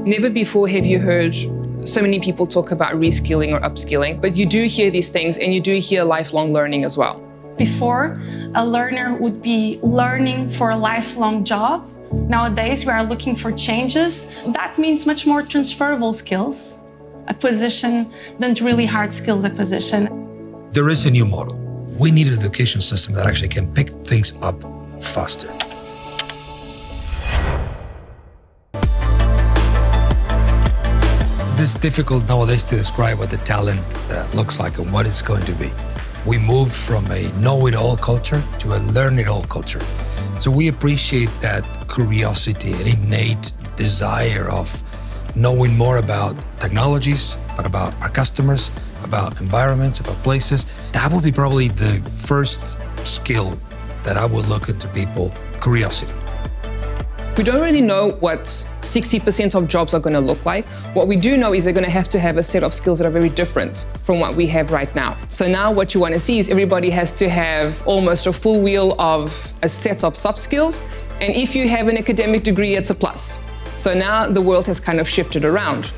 Never before have you heard so many people talk about reskilling or upskilling, but you do hear these things and you do hear lifelong learning as well. Before, a learner would be learning for a lifelong job. Nowadays, we are looking for changes. That means much more transferable skills acquisition than really hard skills acquisition. There is a new model. We need an education system that actually can pick things up faster. It's difficult nowadays to describe what the talent looks like and what it's going to be. We moved from a know-it-all culture to a learn-it-all culture. So we appreciate that curiosity and innate desire of knowing more about technologies, but about our customers, about environments, about places. That would be probably the first skill that I would look into people, curiosity. We don't really know what 60% of jobs are going to look like. What we do know is they're going to have a set of skills that are very different from what we have right now. So now what you want to see is everybody has to have almost a full wheel of a set of soft skills. And if you have an academic degree, it's a plus. So now the world has kind of shifted around.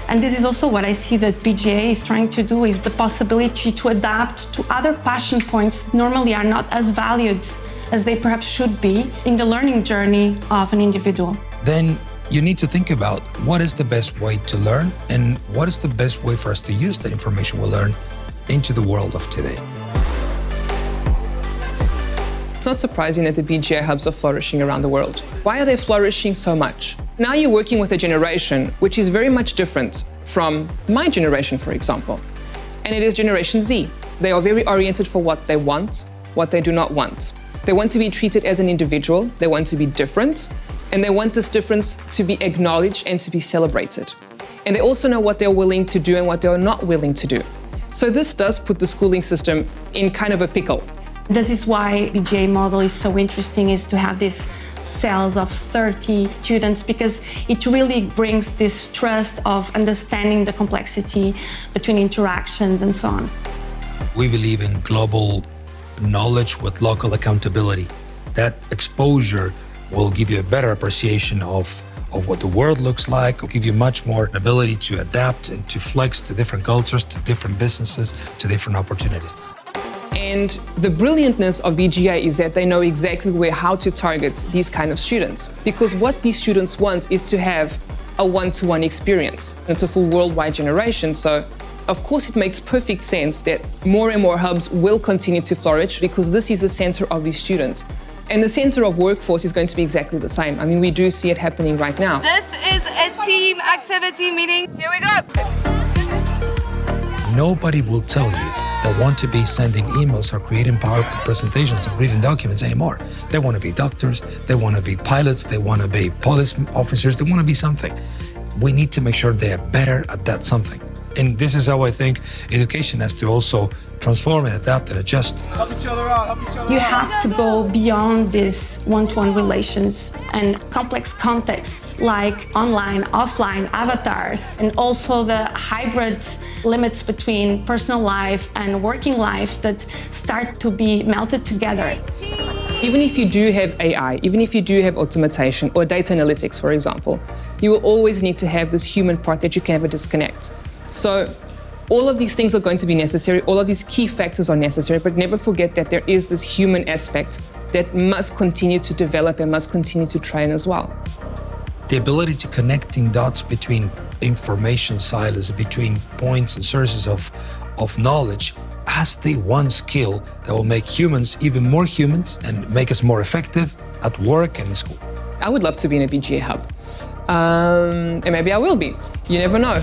And this is also what I see that BGA is trying to do, is the possibility to adapt to other passion points that normally are not as valued as they perhaps should be in the learning journey of an individual. Then you need to think about what is the best way to learn and what is the best way for us to use the information we learn into the world of today. It's not surprising that the BGA hubs are flourishing around the world. Why are they flourishing so much? Now you're working with a generation which is very much different from my generation, for example, and it is Generation Z. They are very oriented for what they want, what they do not want. They want to be treated as an individual, they want to be different, and they want this difference to be acknowledged and to be celebrated. And they also know what they're willing to do and what they are not willing to do. So this does put the schooling system in kind of a pickle. This is why BGA model is so interesting, is to have these cells of 30 students, because it really brings this trust of understanding the complexity between interactions and so on. We believe in global knowledge with local accountability. That exposure will give you a better appreciation of what the world looks like, will give you much more ability to adapt and to flex to different cultures, to different businesses, to different opportunities. And the brilliantness of BGA is that they know exactly how to target these kind of students, because what these students want is to have a one-to-one experience. It's a full worldwide generation, so of course it makes perfect sense that more and more hubs will continue to flourish, because this is the center of these students. And the center of workforce is going to be exactly the same. I mean, we do see it happening right now. This is a team activity meeting. Here we go. Nobody will tell you they want to be sending emails or creating PowerPoint presentations or reading documents anymore. They want to be doctors, they want to be pilots, they want to be police officers, they want to be something. We need to make sure they are better at that something. And this is how I think education has to also transform and adapt and adjust. Help each other out, help each other out. You have to go beyond these one-to-one relations and complex contexts like online, offline, avatars, and also the hybrid limits between personal life and working life that start to be melted together. Even if you do have AI, even if you do have automation or data analytics, for example, you will always need to have this human part that you can never disconnect. So all of these things are going to be necessary, all of these key factors are necessary, but never forget that there is this human aspect that must continue to develop and must continue to train as well. The ability to connecting dots between information silos, between points and sources of knowledge, as the one skill that will make humans even more humans and make us more effective at work and in school. I would love to be in a BGA hub. And maybe I will be. You never know.